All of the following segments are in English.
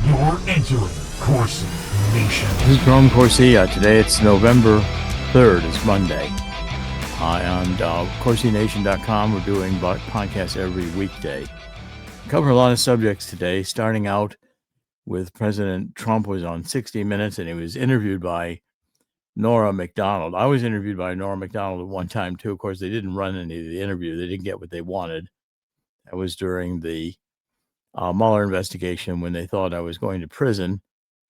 You're entering Corsi Nation. This is Jerome Corsi. Today it's November 3rd. It's Monday. On CorsiNation.com, we're doing podcasts every weekday. We cover a lot of subjects today, starting out with President Trump was on 60 Minutes, and he was interviewed by Nora McDonald. I was interviewed by Nora McDonald at one time, too. Of course, they didn't run any of the interview. They didn't get what they wanted. That was during the Mueller investigation when they thought I was going to prison.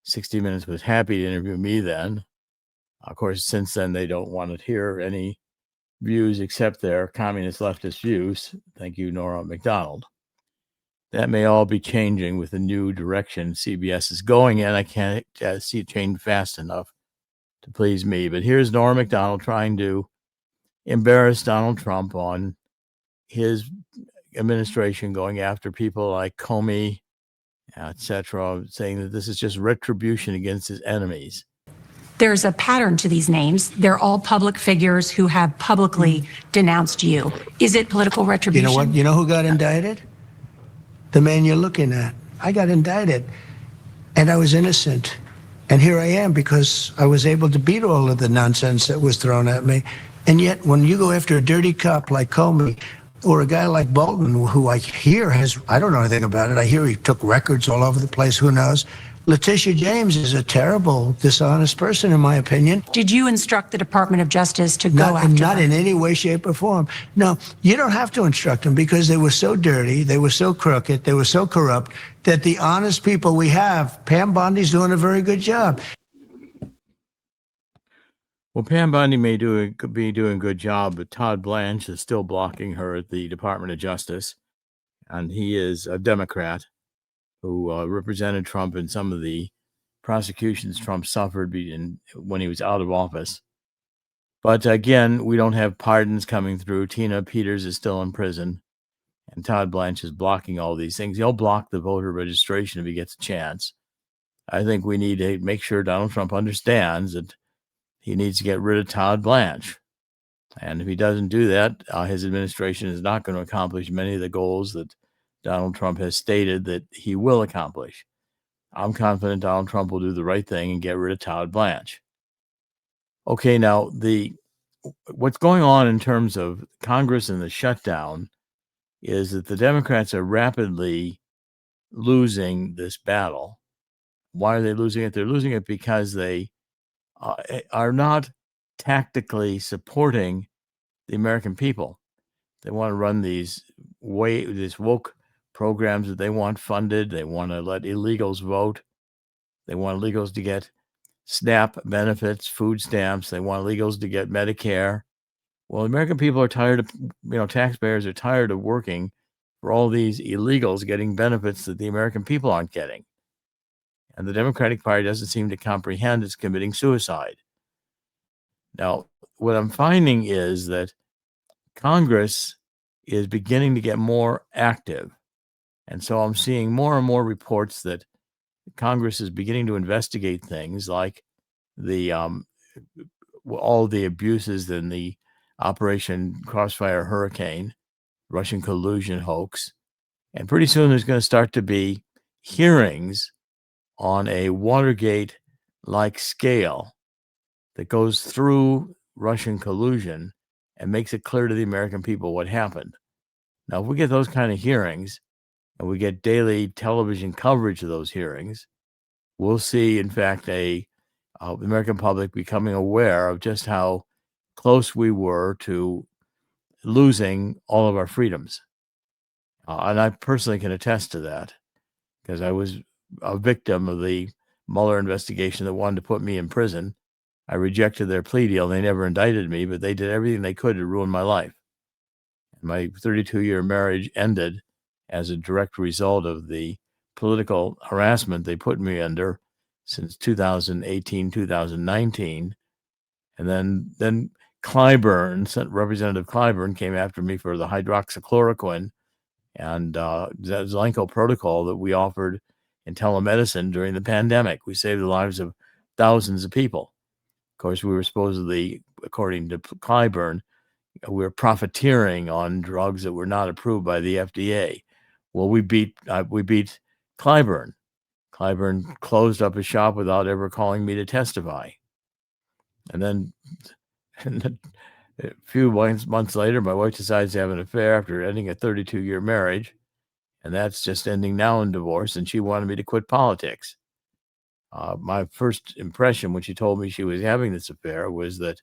60 Minutes was happy to interview me then. Of course, since then, they don't want to hear any views except their communist leftist views. Thank you, Nora McDonald. That may all be changing with the new direction CBS is going in. I can't see it change fast enough to please me. But here's Nora McDonald trying to embarrass Donald Trump on his administration going after people like Comey, etc., saying that this is just retribution against his enemies. There's a pattern to these names. They're all public figures who have publicly denounced you. Is it political retribution? You know what? You know who got indicted? The man you're looking at. I got indicted, and I was innocent. And here I am because I was able to beat all of the nonsense that was thrown at me. And yet, when you go after a dirty cop like Comey, or a guy like Bolton, who I hear I don't know anything about it. I hear he took records all over the place. Who knows? Letitia James is a terrible, dishonest person, in my opinion. Did you instruct the Department of Justice to go after Not her? in any way, shape, or form. No, you don't have to instruct them because they were so dirty, they were so crooked, they were so corrupt that the honest people we have, Pam Bondi's doing a very good job. Well, Pam Bondi may be doing a good job, but Todd Blanche is still blocking her at the Department of Justice, and he is a Democrat who represented Trump in some of the prosecutions Trump suffered when he was out of office. But again, we don't have pardons coming through. Tina Peters is still in prison, and Todd Blanche is blocking all these things. He'll block the voter registration if he gets a chance. I think we need to make sure Donald Trump understands that he needs to get rid of Todd Blanche. And if he doesn't do that, his administration is not going to accomplish many of the goals that Donald Trump has stated that he will accomplish. I'm confident Donald Trump will do the right thing and get rid of Todd Blanche. Okay, now what's going on in terms of Congress and the shutdown is that the Democrats are rapidly losing this battle. Why are they losing it? They're losing it because they are not tactically supporting the American people. They want to run these woke programs that they want funded. They want to let illegals vote. They want illegals to get SNAP benefits, food stamps. They want illegals to get Medicare. Well, American people are tired of, taxpayers are tired of working for all these illegals getting benefits that the American people aren't getting. And the Democratic Party doesn't seem to comprehend it's committing suicide. Now, what I'm finding is that Congress is beginning to get more active. And so I'm seeing more and more reports that Congress is beginning to investigate things like all the abuses in the Operation Crossfire Hurricane, Russian collusion hoax. And pretty soon there's going to start to be hearings on a Watergate-like scale that goes through Russian collusion and makes it clear to the American people what happened. Now, if we get those kind of hearings and we get daily television coverage of those hearings, we'll see, in fact, the American public becoming aware of just how close we were to losing all of our freedoms. And I personally can attest to that because I was a victim of the Mueller investigation that wanted to put me in prison. I rejected their plea deal. They never indicted me, but they did everything they could to ruin my life. My 32-year marriage ended as a direct result of the political harassment they put me under since 2018, 2019. And then Clyburn, Representative Clyburn, came after me for the hydroxychloroquine and Zelenko protocol that we offered in telemedicine during the pandemic. We saved the lives of thousands of people. Of course, we were supposedly, according to Clyburn, we were profiteering on drugs that were not approved by the FDA. Well, we beat Clyburn. Clyburn closed up his shop without ever calling me to testify. And then a few months later, my wife decides to have an affair after ending a 32-year marriage. And that's just ending now in divorce. And she wanted me to quit politics. My first impression when she told me she was having this affair was that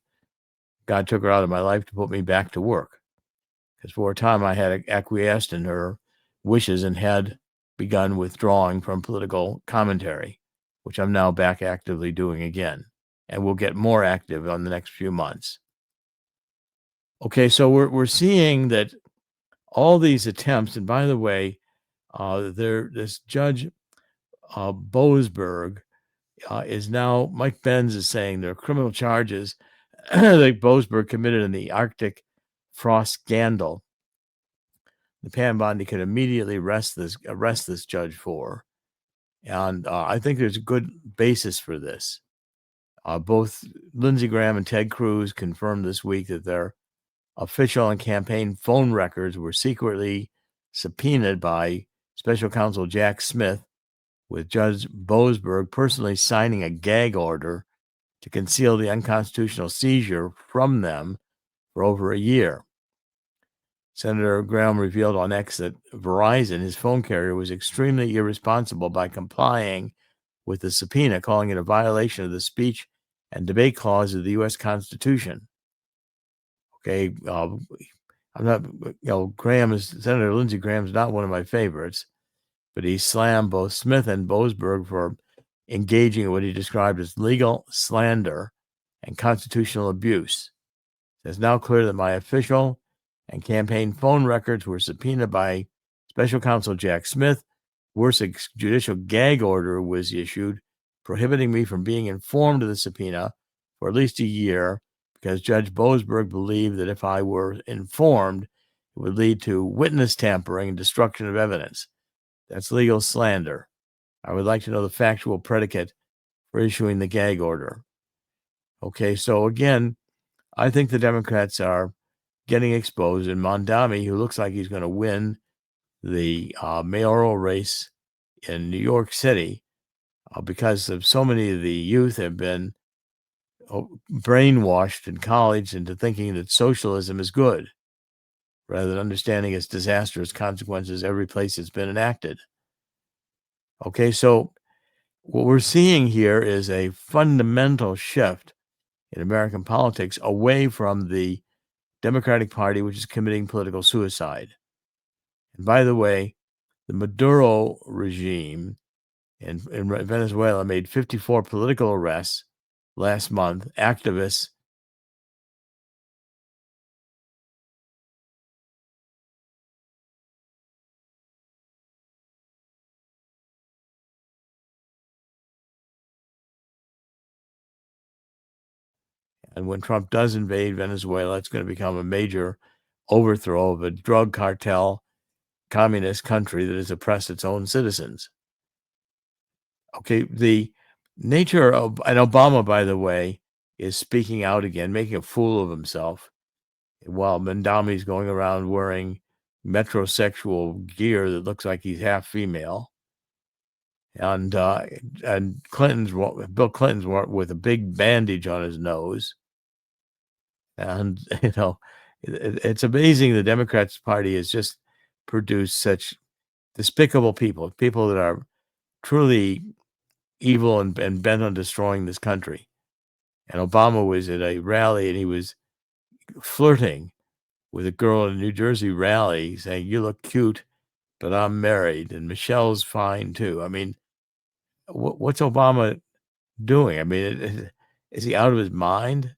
God took her out of my life to put me back to work. Because for a time I had acquiesced in her wishes and had begun withdrawing from political commentary, which I'm now back actively doing again, and will get more active on the next few months. Okay, so we're seeing that all these attempts, and by the way, this Judge Boasberg is now, Mike Benz is saying there are criminal charges that Boasberg committed in the Arctic frost scandal. The Pam Bondi could immediately arrest this judge for. And I think there's a good basis for this. Both Lindsey Graham and Ted Cruz confirmed this week that their official and campaign phone records were secretly subpoenaed by Special Counsel Jack Smith, with Judge Boasberg personally signing a gag order to conceal the unconstitutional seizure from them for over a year. Senator Graham revealed on X that Verizon, his phone carrier, was extremely irresponsible by complying with the subpoena, calling it a violation of the speech and debate clause of the U.S. Constitution. Okay, I'm not, Senator Lindsey Graham is not one of my favorites, but he slammed both Smith and Boasberg for engaging in what he described as legal slander and constitutional abuse. It's now clear that my official and campaign phone records were subpoenaed by Special Counsel Jack Smith. Worse, a judicial gag order was issued prohibiting me from being informed of the subpoena for at least a year, because Judge Boasberg believed that if I were informed, it would lead to witness tampering and destruction of evidence. That's legal slander. I would like to know the factual predicate for issuing the gag order. Okay, so again, I think the Democrats are getting exposed, and Mondami, who looks like he's going to win the mayoral race in New York City, because of so many of the youth have been brainwashed in college into thinking that socialism is good, rather than understanding its disastrous consequences every place it's been enacted. Okay, so what we're seeing here is a fundamental shift in American politics away from the Democratic Party, which is committing political suicide. And by the way, the Maduro regime in Venezuela made 54 political arrests last month, activists. And when Trump does invade Venezuela, it's going to become a major overthrow of a drug cartel, communist country that has oppressed its own citizens. Okay, the nature of, and Obama, by the way, is speaking out again, making a fool of himself, while Mondami's going around wearing metrosexual gear that looks like he's half female. And Bill Clinton's with a big bandage on his nose. And, it's amazing the Democrats Party has just produced such despicable people that are truly evil and bent on destroying this country. And Obama was at a rally and he was flirting with a girl at a New Jersey rally saying, "You look cute, but I'm married, and Michelle's fine too." I mean, what's Obama doing? I mean, is he out of his mind?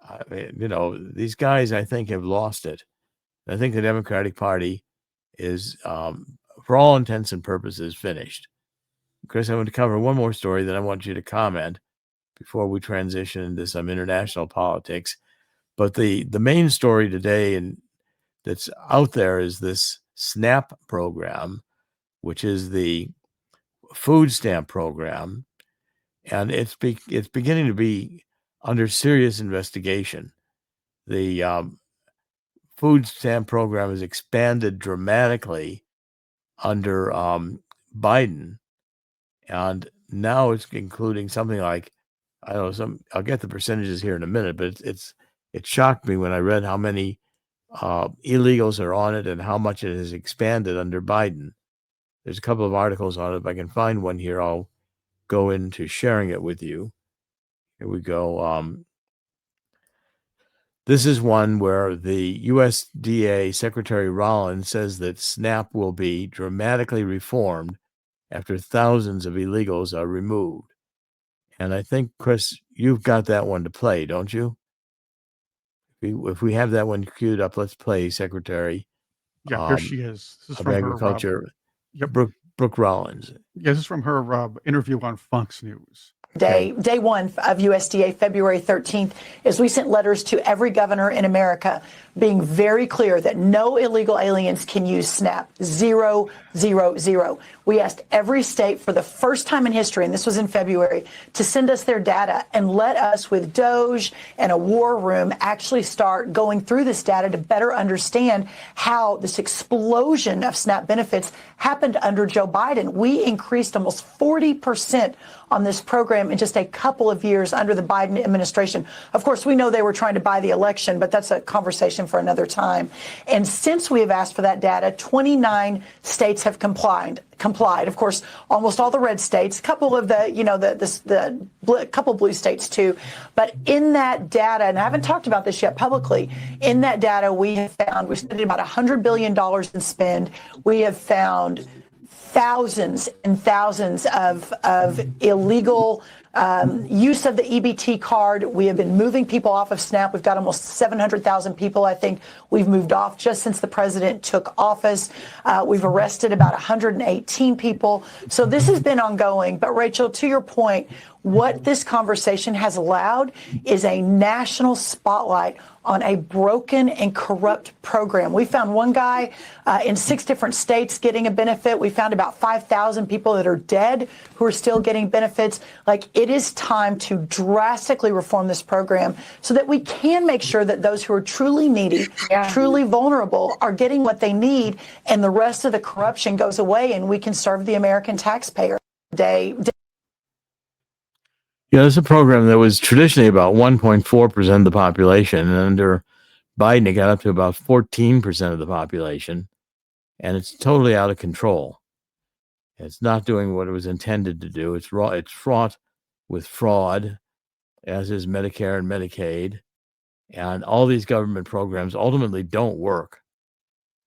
I mean, these guys, I think, have lost it. I think the Democratic Party is, for all intents and purposes, finished. Chris, I want to cover one more story that I want you to comment before we transition into some international politics. But the main story today and that's out there is this SNAP program, which is the food stamp program, and it's beginning to be under serious investigation. The food stamp program has expanded dramatically under Biden, And now it's including something like, I don't know, I'll get the percentages here in a minute, but it shocked me when I read how many illegals are on it and how much it has expanded under Biden. There's a couple of articles on it. If I can find one here, I'll go into sharing it with you. Here we go. This is one where the USDA Secretary Rollins says that SNAP will be dramatically reformed after thousands of illegals are removed. And I think, Chris, you've got that one to play, don't you? If we have that one queued up, let's play Secretary Yeah, here she is. This is of from Agriculture, her. Brooke Rollins. Yeah, this is from her interview on Fox News. Day one of USDA, February 13th, is we sent letters to every governor in America being very clear that no illegal aliens can use SNAP. 0, 0, 0. We asked every state for the first time in history, and this was in February, to send us their data and let us, with Doge and a war room, actually start going through this data to better understand how this explosion of SNAP benefits happened under Joe Biden. We increased almost 40% on this program in just a couple of years under the Biden administration. Of course, we know they were trying to buy the election, but that's a conversation for another time. And since we have asked for that data, 29 states have complied. Of course, almost all the red states, a couple of couple blue states too. But in that data, and I haven't talked about this yet publicly, in that data we have found, we've spent about $100 billion in spend. We have found thousands and thousands of illegal use of the EBT card. We have been moving people off of SNAP. We've got almost 700,000 people, I think, we've moved off just since the president took office. We've arrested about 118 people. So this has been ongoing. But Rachel, to your point, what this conversation has allowed is a national spotlight on a broken and corrupt program. We found one guy in 6 different states getting a benefit. We found about 5,000 people that are dead who are still getting benefits. Like, it is time to drastically reform this program so that we can make sure that those who are truly needy, truly vulnerable, are getting what they need, and the rest of the corruption goes away, and we can serve the American taxpayer. Yeah, it's a program that was traditionally about 1.4% of the population, and under Biden, it got up to about 14% of the population, and it's totally out of control. It's not doing what it was intended to do. It's fraught with fraud, as is Medicare and Medicaid, and all these government programs ultimately don't work.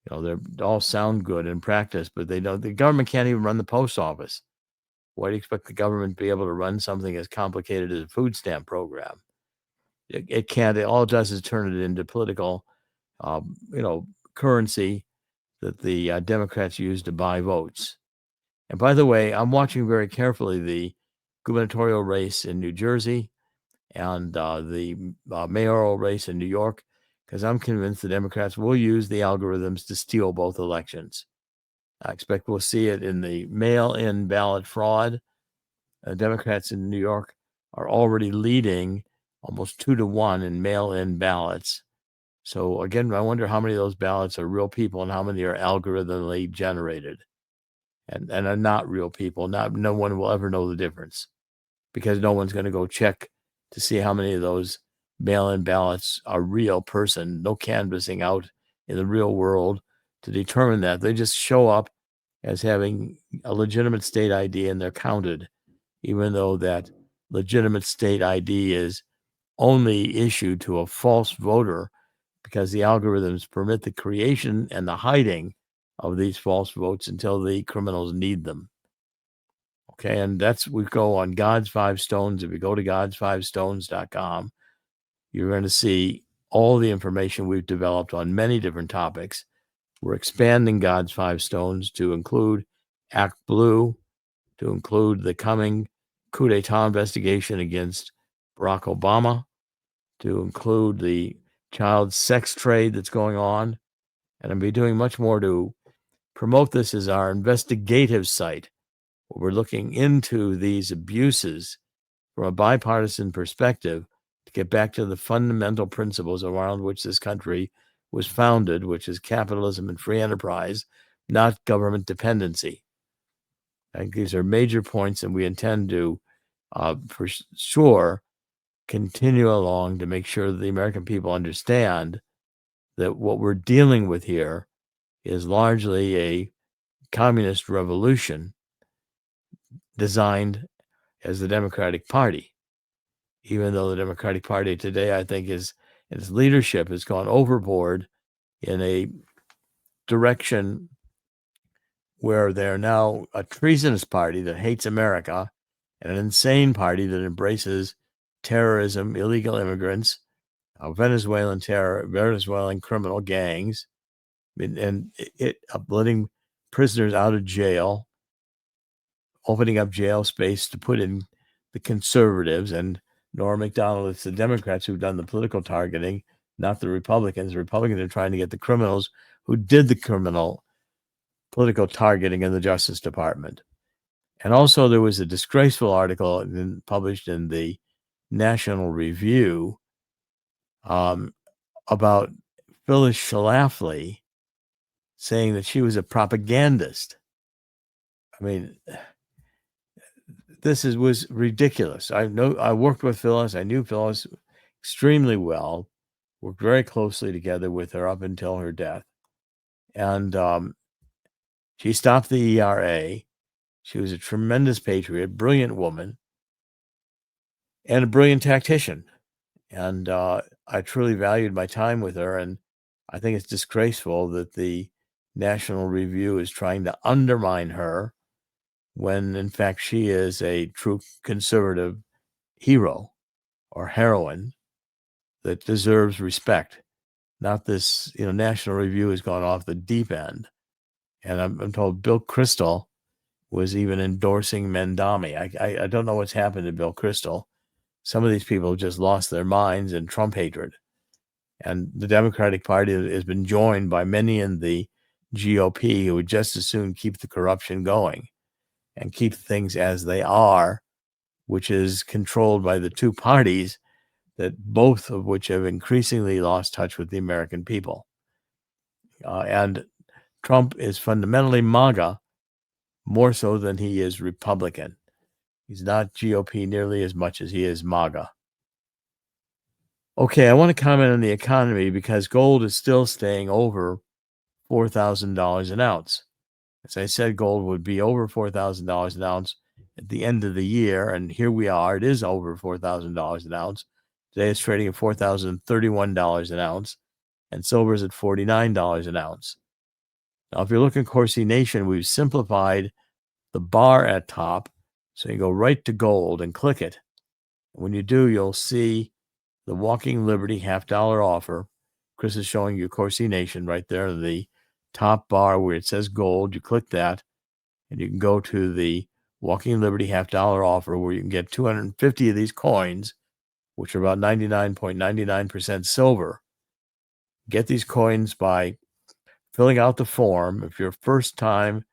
You know, they all sound good in practice, but they don't. The government can't even run the post office. Why do you expect the government to be able to run something as complicated as a food stamp program? It can't. All it does is turn it into political, currency that the Democrats use to buy votes. And by the way, I'm watching very carefully the gubernatorial race in New Jersey and the mayoral race in New York, because I'm convinced the Democrats will use the algorithms to steal both elections. I expect we'll see it in the mail-in ballot fraud. Democrats in New York are already leading almost 2-1 in mail-in ballots. So again, I wonder how many of those ballots are real people and how many are algorithmically generated and are not real people. No one will ever know the difference because no one's going to go check to see how many of those mail-in ballots are real person. No canvassing out in the real world to determine that. They just show up as having a legitimate state ID and they're counted, even though that legitimate state ID is only issued to a false voter because the algorithms permit the creation and the hiding of these false votes until the criminals need them. Okay, and we go on God's 5 Stones. If you go to gods5stones.com, you're going to see all the information we've developed on many different topics. We're expanding God's 5 Stones to include Act Blue, to include the coming coup d'etat investigation against Barack Obama, to include the child sex trade that's going on. And I'll be doing much more to promote this as our investigative site, where we're looking into these abuses from a bipartisan perspective to get back to the fundamental principles around which this country was founded, which is capitalism and free enterprise, not government dependency. I think these are major points, and we intend to, for sure, continue along to make sure that the American people understand that what we're dealing with here is largely a communist revolution designed as the Democratic Party, even though the Democratic Party today, I think, its leadership has gone overboard in a direction where they're now a treasonous party that hates America and an insane party that embraces terrorism, illegal immigrants, Venezuelan terror, Venezuelan criminal gangs, and letting prisoners out of jail, opening up jail space to put in the conservatives. And Norm Macdonald, it's the Democrats who've done the political targeting, not the Republicans. The Republicans are trying to get the criminals who did the political targeting in the Justice Department. And also there was a disgraceful article published in the National Review about Phyllis Schlafly saying that she was a propagandist. I mean, this was ridiculous. I worked with Phyllis. I knew Phyllis extremely well, worked very closely together with her up until her death. And she stopped the ERA. She was a tremendous patriot, brilliant woman, and a brilliant tactician. And I truly valued my time with her. And I think it's disgraceful that the National Review is trying to undermine her when, in fact, she is a true conservative hero or heroine that deserves respect. Not this, National Review has gone off the deep end. And I'm told Bill Kristol was even endorsing Mendami. I don't know what's happened to Bill Kristol. Some of these people have just lost their minds in Trump hatred. And the Democratic Party has been joined by many in the GOP who would just as soon keep the corruption going and keep things as they are, which is controlled by the two parties that both of which have increasingly lost touch with the American people. And Trump is fundamentally MAGA, more so than he is Republican. He's not GOP nearly as much as he is MAGA. Okay, I want to comment on the economy because gold is still staying over $4,000 an ounce. As I said, gold would be over $4,000 an ounce at the end of the year, and here we are. It is over $4,000 an ounce. Today it's trading at $4,031 an ounce, and silver is at $49 an ounce. Now, if you look at Corsi Nation, we've simplified the bar at top, so you go right to gold and click it. When you do, you'll see the Walking Liberty $50 offer. Chris is showing you Corsi Nation right there, the top bar where it says gold. You click that, and you can go to the Walking Liberty $50 offer where you can get 250 of these coins, which are about 99.99% silver. Get these coins by filling out the form. If you're a first-time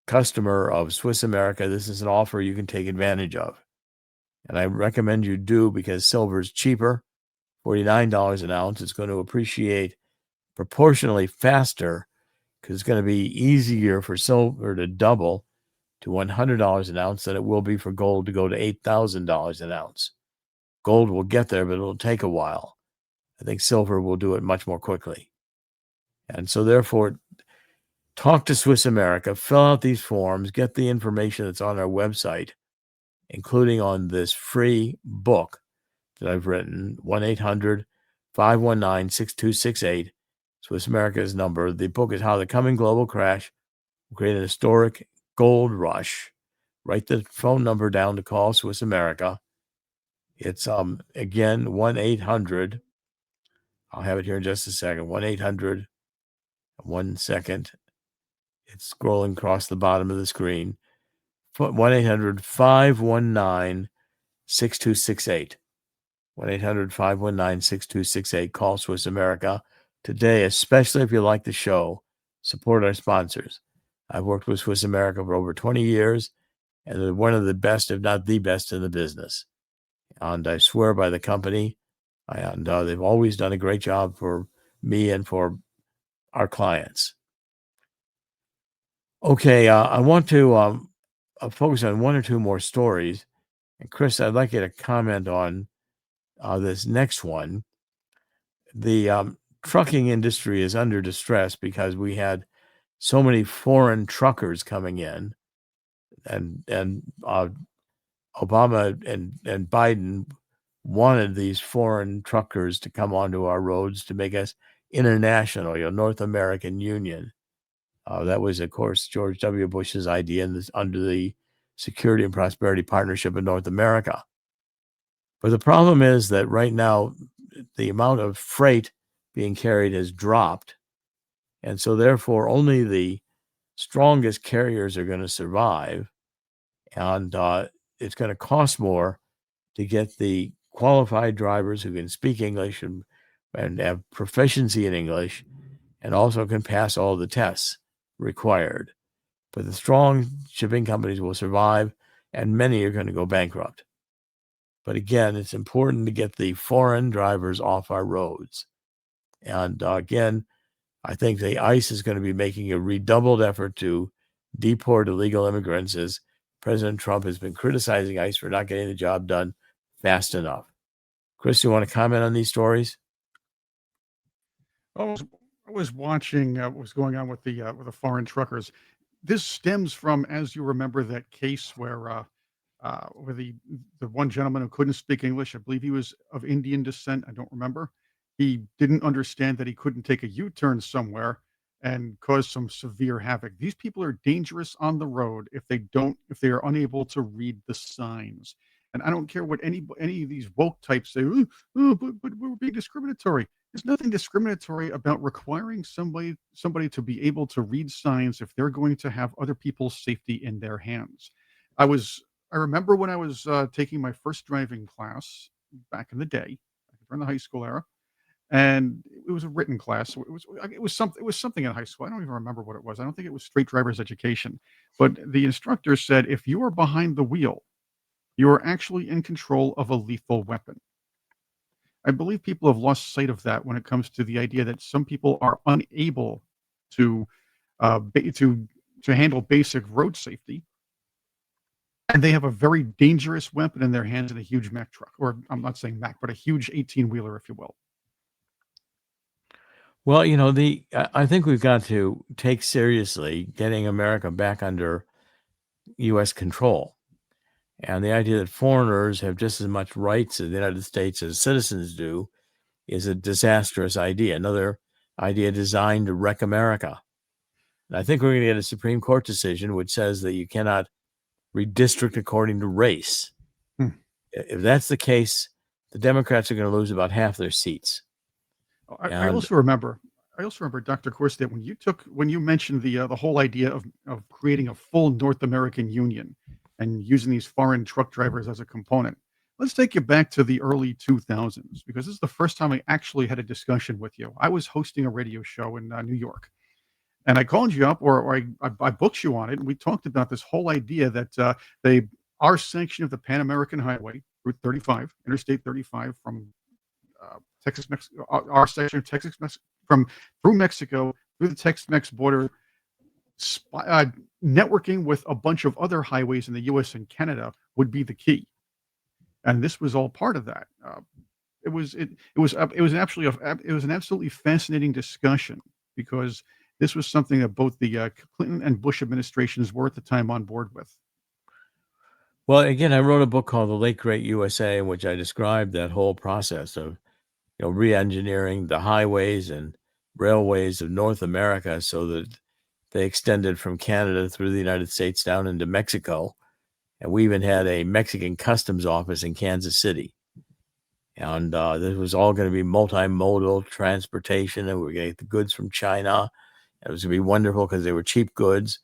customer of Swiss America, this is an offer you can take advantage of. And I recommend you do because silver is cheaper, $49 an ounce. It's going to appreciate proportionally faster because it's going to be easier for silver to double to $100 an ounce than it will be for gold to go to $8,000 an ounce. Gold will get there, but it'll take a while. I think silver will do it much more quickly. And so therefore, talk to Swiss America, fill out these forms, get the information that's on our website, including on this free book that I've written, 1-800-519-6268, Swiss America's number. The book is How the Coming Global Crash Will Create an Historic Gold Rush. Write the phone number down to call Swiss America. It's, again, 1-800, I'll have it here in just a second, 1-800, 1 second. It's scrolling across the bottom of the screen. 1-800-519-6268. 1-800-519-6268. Call Swiss America today, especially if you like the show. Support our sponsors. I've worked with Swiss America for over 20 years, and they're one of the best, if not the best, in the business. And I swear by the company, and they've always done a great job for me and for our clients. Okay, I want to I'll focus on one or two more stories. And Chris, I'd like you to comment on this next one. The trucking industry is under distress because we had so many foreign truckers coming in, and Obama and Biden wanted these foreign truckers to come onto our roads to make us international, North American Union. That was, of course, George W. Bush's idea under the Security and Prosperity Partnership in North America. But the problem is that right now, the amount of freight being carried has dropped. And so therefore, only the strongest carriers are going to survive. And it's going to cost more to get the qualified drivers who can speak English and have proficiency in English and also can pass all the tests required. But the strong shipping companies will survive, and many are going to go bankrupt. But again, it's important to get the foreign drivers off our roads. And again, I think the ICE is going to be making a redoubled effort to deport illegal immigrants, as President Trump has been criticizing ICE for not getting the job done fast enough. Chris, you want to comment on these stories? I was watching what was going on with the foreign truckers. This stems from, as you remember, that case where the one gentleman who couldn't speak English, I believe he was of Indian descent, I don't remember. He didn't understand that he couldn't take a U-turn somewhere and cause some severe havoc. These people are dangerous on the road if they are unable to read the signs. And I don't care what any of these woke types say, but we're being discriminatory. There's nothing discriminatory about requiring somebody to be able to read signs if they're going to have other people's safety in their hands. I remember when I was taking my first driving class back in the day, during the high school era, and it was a written class. So it was something in high school. I don't even remember what it was. I don't think it was straight driver's education. But the instructor said, if you are behind the wheel, you are actually in control of a lethal weapon. I believe people have lost sight of that when it comes to the idea that some people are unable to to handle basic road safety, and they have a very dangerous weapon in their hands in a huge Mack truck, or I'm not saying Mack, but a huge 18-wheeler, if you will. Well, I think we've got to take seriously getting America back under U.S. control. And the idea that foreigners have just as much rights in the United States as citizens do is a disastrous idea. Another idea designed to wreck America. And I think we're going to get a Supreme Court decision which says that you cannot redistrict according to race. If that's the case, the Democrats are going to lose about half their seats. I also remember, Dr. Corsi, that when you mentioned the whole idea of creating a full North American Union and using these foreign truck drivers as a component, let's take you back to the early 2000s, because this is the first time I actually had a discussion with you. I was hosting a radio show in New York, and I called you up, or I booked you on it, and we talked about this whole idea that our section of the Pan American Highway, Route 35, Interstate 35, from Texas, Mexico, our section of Texas, through Mexico, through the Tex-Mex border, networking with a bunch of other highways in the U.S. and Canada would be the key, and this was all part of that. It was an absolutely fascinating discussion, because this was something that both the Clinton and Bush administrations were at the time on board with. Well, again, I wrote a book called The Late Great USA, in which I described that whole process of re-engineering the highways and railways of North America so that they extended from Canada through the United States down into Mexico. And we even had a Mexican customs office in Kansas City. And this was all going to be multimodal transportation, and we were going to get the goods from China. It was going to be wonderful because they were cheap goods,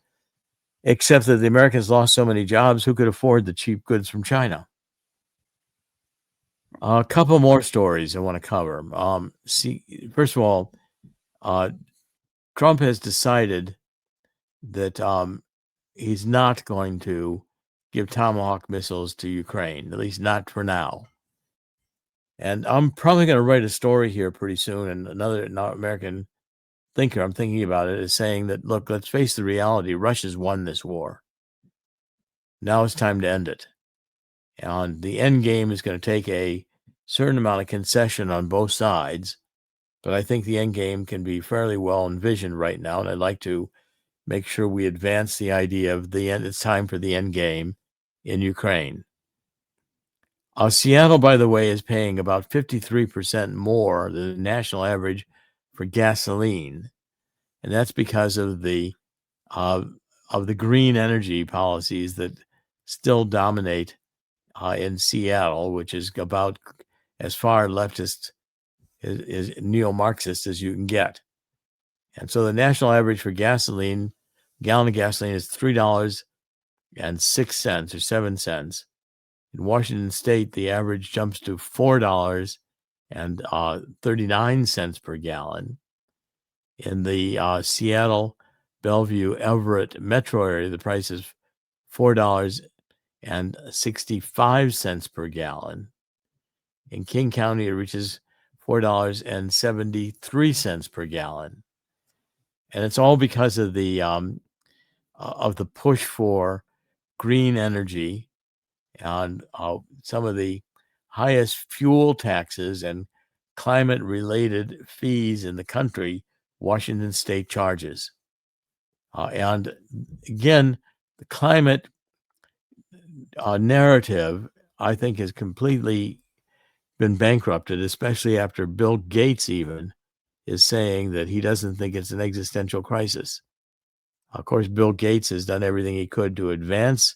except that the Americans lost so many jobs. Who could afford the cheap goods from China? A couple more stories I want to cover. First of all, Trump has decided that he's not going to give Tomahawk missiles to Ukraine, at least not for now. And I'm probably going to write a story here pretty soon, and another American thinker, I'm thinking about it, is saying that, look, let's face the reality. Russia's won this war. Now it's time to end it. And the end game is going to take a certain amount of concession on both sides, but I think the end game can be fairly well envisioned right now. And I'd like to make sure we advance the idea of the end. It's time for the end game in Ukraine. Seattle, by the way, is paying about 53% more than the national average for gasoline, and that's because of the green energy policies that still dominate in Seattle, which is about as far leftist is neo-Marxist as you can get. And so the national average for gasoline, gallon of gasoline, is $3.06 or 7 cents. In Washington State, the average jumps to $4.39 per gallon. In the Seattle, Bellevue, Everett metro area, the price is $4.65 per gallon. In King County, it reaches $4.73 per gallon. And it's all because of the push for green energy and some of the highest fuel taxes and climate-related fees in the country, Washington State charges. And again, the climate narrative, I think, has completely been bankrupted, especially after Bill Gates even is saying that he doesn't think it's an existential crisis. Of course, Bill Gates has done everything he could to advance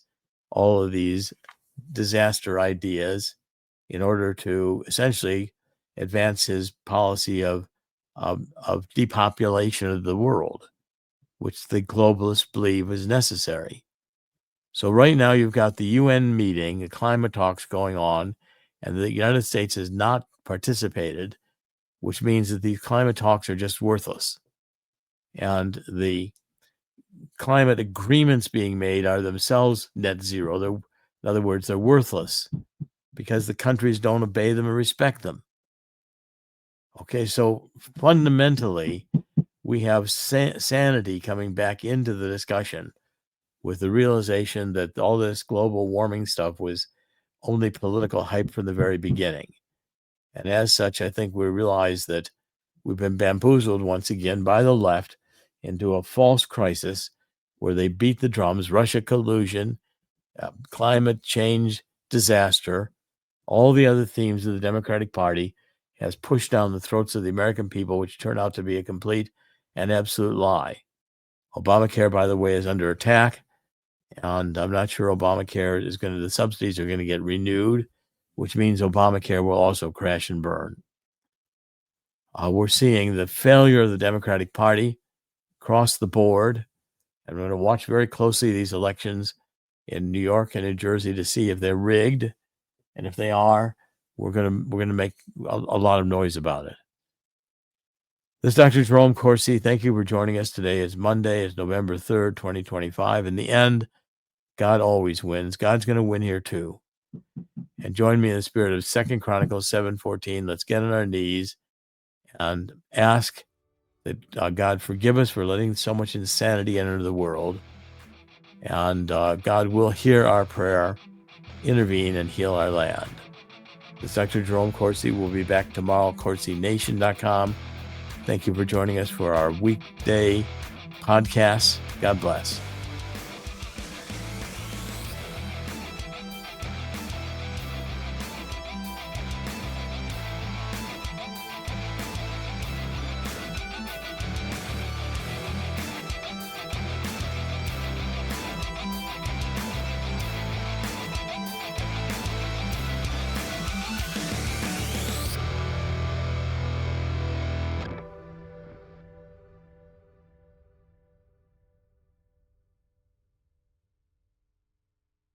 all of these disaster ideas in order to essentially advance his policy of depopulation of the world, which the globalists believe is necessary. So right now you've got the UN meeting, the climate talks going on, and the United States has not participated, which means that these climate talks are just worthless. And the climate agreements being made are themselves net zero. In other words, they're worthless because the countries don't obey them and respect them. Okay, so fundamentally, we have sanity coming back into the discussion with the realization that all this global warming stuff was only political hype from the very beginning. And as such, I think we realize that we've been bamboozled once again by the left into a false crisis where they beat the drums, Russia collusion, climate change, disaster, all the other themes of the Democratic Party has pushed down the throats of the American people, which turned out to be a complete and absolute lie. Obamacare, by the way, is under attack, and I'm not sure Obamacare the subsidies are going to get renewed, which means Obamacare will also crash and burn. We're seeing the failure of the Democratic Party across the board, and we're going to watch very closely these elections in New York and New Jersey to see if they're rigged, and if they are, we're going to make a lot of noise about it. This is Dr. Jerome Corsi. Thank you for joining us today. It's Monday. It's November 3rd, 2025. In the end, God always wins. God's going to win here too. And join me in the spirit of 2 Chronicles 7:14. Let's get on our knees and ask that God forgive us for letting so much insanity enter the world. And God will hear our prayer, intervene, and heal our land. This is Dr. Jerome Corsi. We'll be back tomorrow, CorsiNation.com. Thank you for joining us for our weekday podcast. God bless.